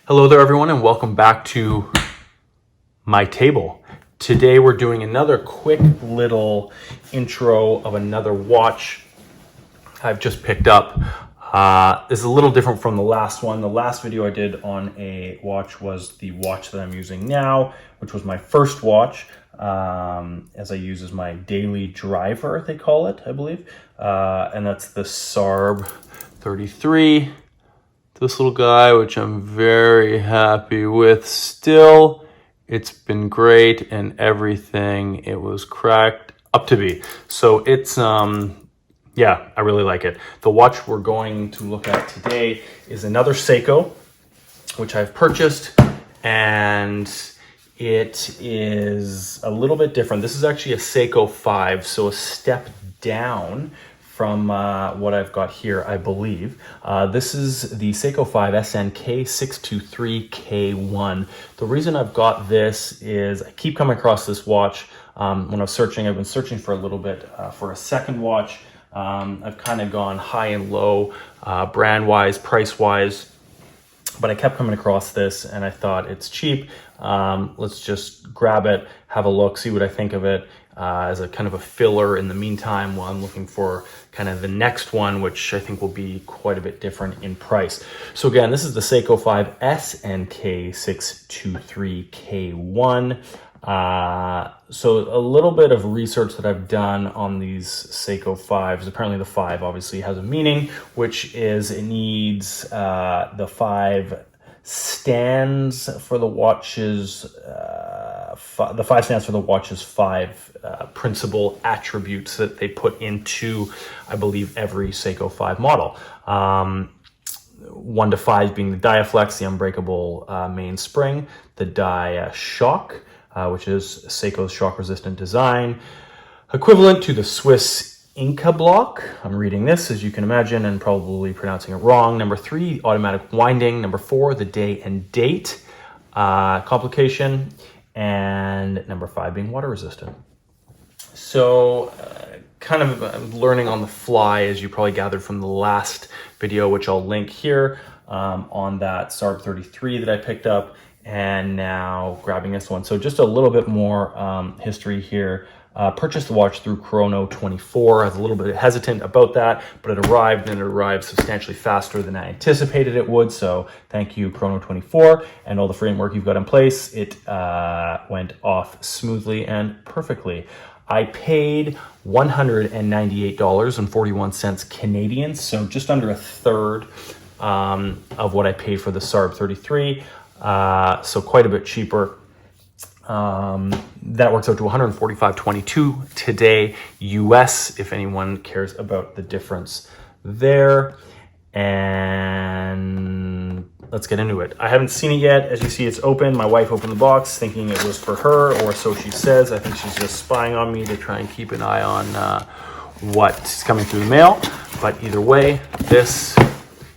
Hello there everyone and welcome back to my table. Today we're doing another quick little intro of another watch I've just picked up. This is a little different from the last one. The last video I did on a watch was the watch that I'm using now, which was my first watch, as I use as my daily driver, they call it, I believe. And that's the SARB033. This little guy, which I'm very happy with still. It's been great and everything it was cracked up to be. So it's, yeah, I really like it. The watch we're going to look at today is another Seiko, which I've purchased, and it is a little bit different. This is actually a Seiko 5, so a step down from what I've got here, I believe. This is the Seiko 5 SNK623 K1. The reason I've got this is I keep coming across this watch. When I was searching, I've been searching for a little bit for a second watch. I've kind of gone high and low, brand-wise, price-wise, but I kept coming across this and I thought it's cheap. Let's just grab it, have a look, see what I think of it. As a kind of a filler in the meantime while I'm looking for kind of the next one, which I think will be quite a bit different in price. So again, this is the Seiko 5 SNK623 K1. So a little bit of research that I've done on these Seiko 5s. Apparently the 5 obviously has a meaning, which is it needs the 5 stands for the watch's the 5 stands for the watch's 5 principal attributes that they put into, I believe, every Seiko 5 model. 1 to 5 being the Diaflex, the unbreakable mainspring, the Dia shock, which is Seiko's shock-resistant design, equivalent to the Swiss Inca block. I'm reading this, as you can imagine, and probably pronouncing it wrong. Number 3, automatic winding. Number 4, the day and date complication. And number 5 being water resistant. So kind of learning on the fly, as you probably gathered from the last video, which I'll link here on that SARB033 that I picked up, and now grabbing this one. So just a little bit more history here. Purchased the watch through Chrono24. I was a little bit hesitant about that, but it arrived, and it arrived substantially faster than I anticipated it would. So thank you, Chrono24, and all the framework you've got in place. It went off smoothly and perfectly. I paid $198.41 Canadian, so just under a third of what I paid for the SARB033, so quite a bit cheaper. That works out to $145.22 today US, if anyone cares about the difference there. And let's get into it. I haven't seen it yet. As you see, it's open. My wife opened the box thinking it was for her, or so she says. I think she's just spying on me to try and keep an eye on what's coming through the mail. But either way, this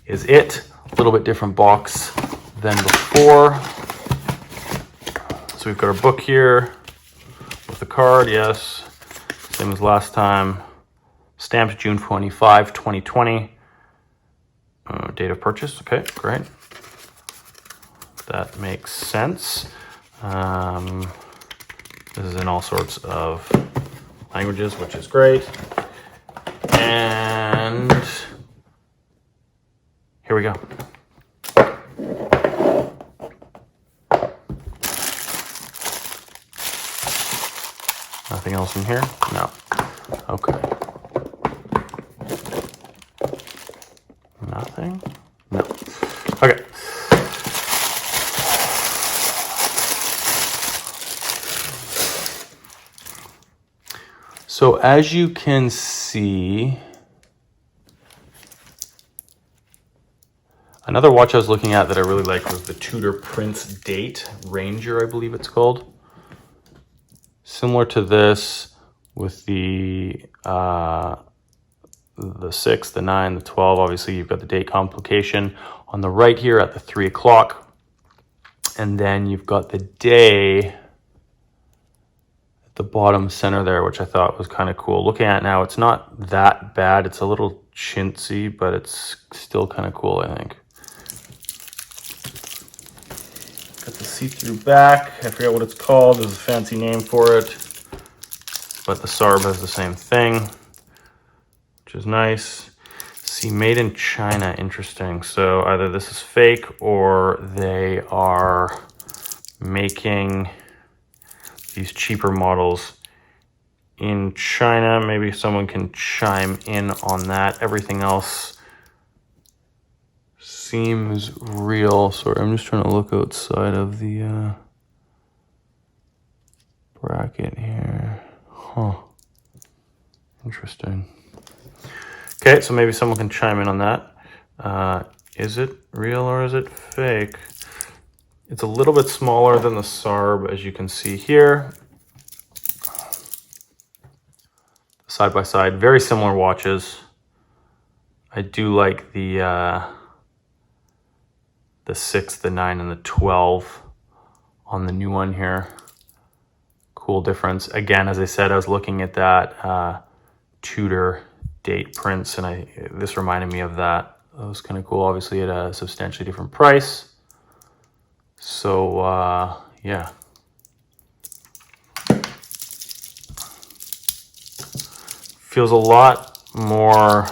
is it. A little bit different box than before. So we've got our book here with the card, yes, same as last time. Stamped June 25, 2020. Date of purchase, okay, great. That makes sense. This is in all sorts of languages, which is great. And here we go. Nothing else in here? No. Okay. Nothing? No. Okay. So as you can see, another watch I was looking at that I really liked was the Tudor Prince Date Ranger, I believe it's called. Similar to this with the 6, the 9, the 12. Obviously, you've got the date complication on the right here at the 3 o'clock. And then you've got the day at the bottom center there, which I thought was kind of cool. Looking at it now, it's not that bad. It's a little chintzy, but it's still kind of cool, I think. Got the see-through back. I forget what it's called. There's a fancy name for it. But the SARB has the same thing, which is nice. See, made in China, interesting. So either this is fake or they are making these cheaper models in China. Maybe someone can chime in on that. Everything else seems real. Sorry, I'm just trying to look outside of the bracket here. Huh. Interesting. Okay, so maybe someone can chime in on that. Is it real or is it fake? It's a little bit smaller than the SARB, as you can see here. Side by side, very similar watches. I do like the 6, the 9, and the 12 on the new one here. Cool difference. Again, as I said, I was looking at that Tudor date prints, and this reminded me of that. That was kind of cool. Obviously at a substantially different price. So yeah. Feels a lot more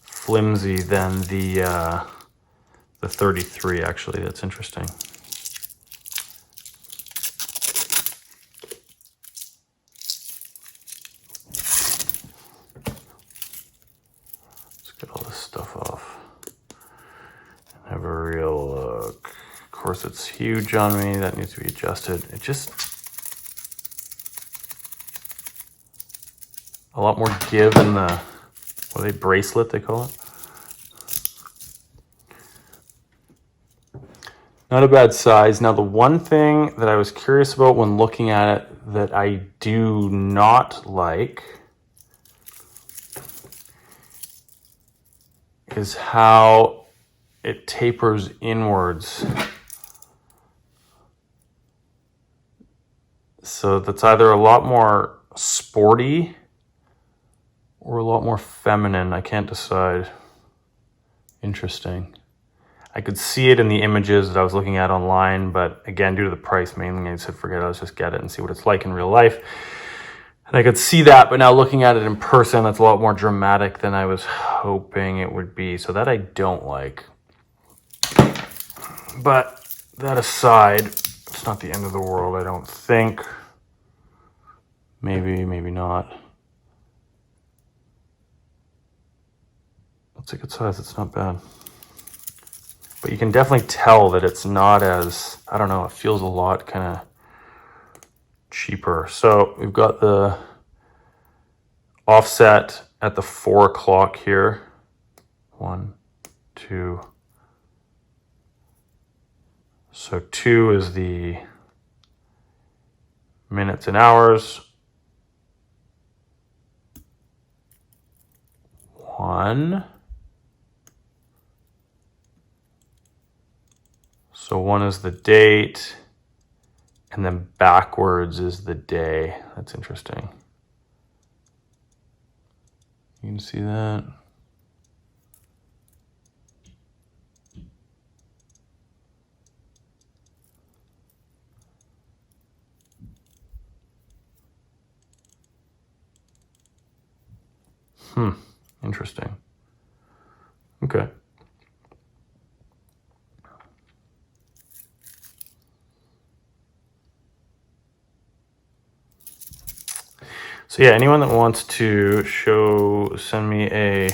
flimsy than the 33, actually. That's interesting. Let's get all this stuff off and have a real look. Of course, it's huge on me. That needs to be adjusted. It just... a lot more give in the, what are they, bracelet they call it? Not a bad size. Now, the one thing that I was curious about when looking at it that I do not like is how it tapers inwards. So that's either a lot more sporty or a lot more feminine. I can't decide. Interesting. I could see it in the images that I was looking at online, but again, due to the price mainly, I said, forget it, let's just get it and see what it's like in real life. And I could see that, but now looking at it in person, it's a lot more dramatic than I was hoping it would be. So that I don't like. But that aside, it's not the end of the world, I don't think. Maybe, maybe not. It's a good size, it's not bad. But you can definitely tell that it's not as, I don't know, it feels a lot kind of cheaper. So we've got the offset at the 4 o'clock here. 1, 2. So 2 is the minutes and hours. 1. So 1 is the date, and then backwards is the day. That's interesting. You can see that. Interesting. Okay. So yeah, anyone that wants to send me a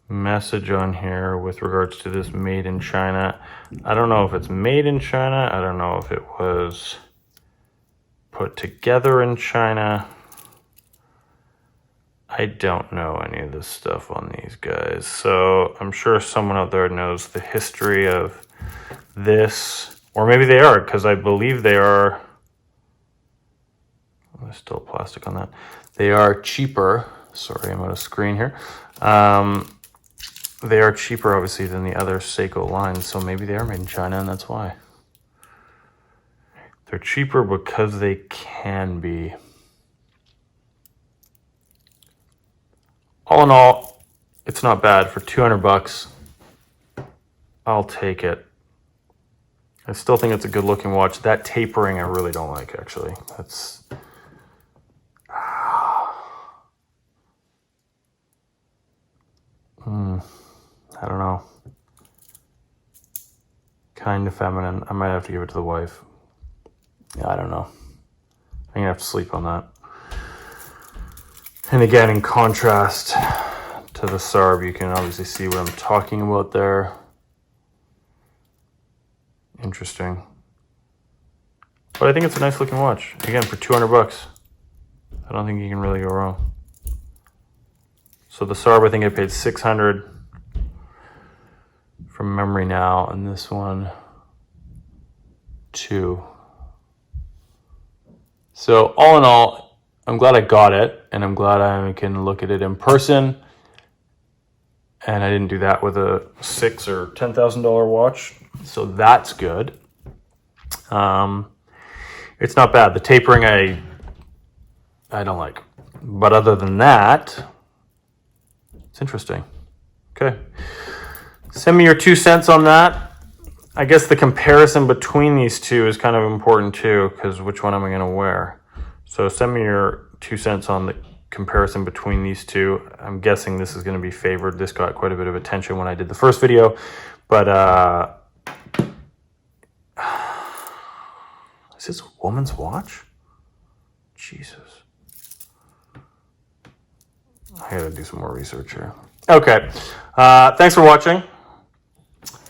message on here with regards to this made in China. I don't know if it's made in China. I don't know if it was put together in China. I don't know any of this stuff on these guys. So I'm sure someone out there knows the history of this, or maybe they are, because I believe they are. There's still plastic on that. They are cheaper. Sorry, I'm out of screen here. They are cheaper, obviously, than the other Seiko lines, so maybe they are made in China, and that's why. They're cheaper because they can be. All in all, it's not bad. For 200 bucks, I'll take it. I still think it's a good looking watch. That tapering I really don't like, actually. That's... I don't know. Kind of feminine. I might have to give it to the wife. Yeah, I don't know. I'm gonna have to sleep on that. And again, in contrast to the SARB, you can obviously see what I'm talking about there. Interesting. But I think it's a nice looking watch. Again, for 200 bucks. I don't think you can really go wrong. So the SARB, I think I paid 600 from memory now, and this one, 2. So all in all, I'm glad I got it, and I'm glad I can look at it in person. And I didn't do that with a $6,000 or $10,000 watch, so that's good. It's not bad. The tapering I don't like, but other than that, it's interesting. Okay, send me your 2 cents on that. I guess the comparison between these two is kind of important too, because which one am I going to wear? So send me your 2 cents on the comparison between these two. I'm guessing this is going to be favored. This got quite a bit of attention when I did the first video, but is this a woman's watch? Jesus. I gotta do some more research here. Okay, thanks for watching.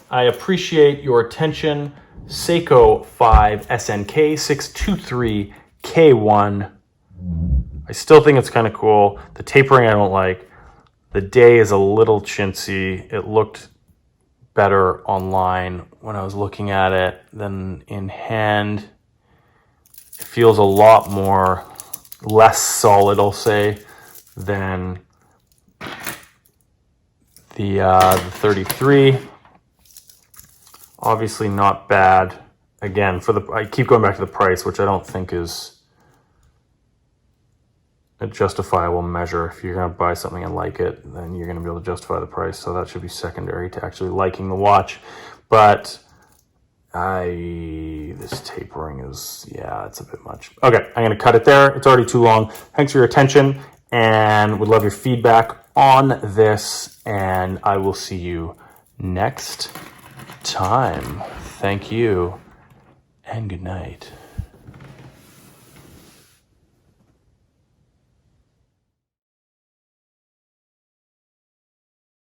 I appreciate your attention. Seiko 5 SNK623 K1. I still think it's kind of cool. The tapering I don't like. The day is a little chintzy. It looked better online when I was looking at it than in hand. It feels a lot more, less solid, I'll say, than the 33. Obviously not bad. Again, I keep going back to the price, which I don't think is a justifiable measure. If you're going to buy something and like it, then you're going to be able to justify the price. So that should be secondary to actually liking the watch. But this tapering is, yeah, it's a bit much. Okay, I'm going to cut it there. It's already too long. Thanks for your attention, and would love your feedback on this, and I will see you next time. Thank you, and good night.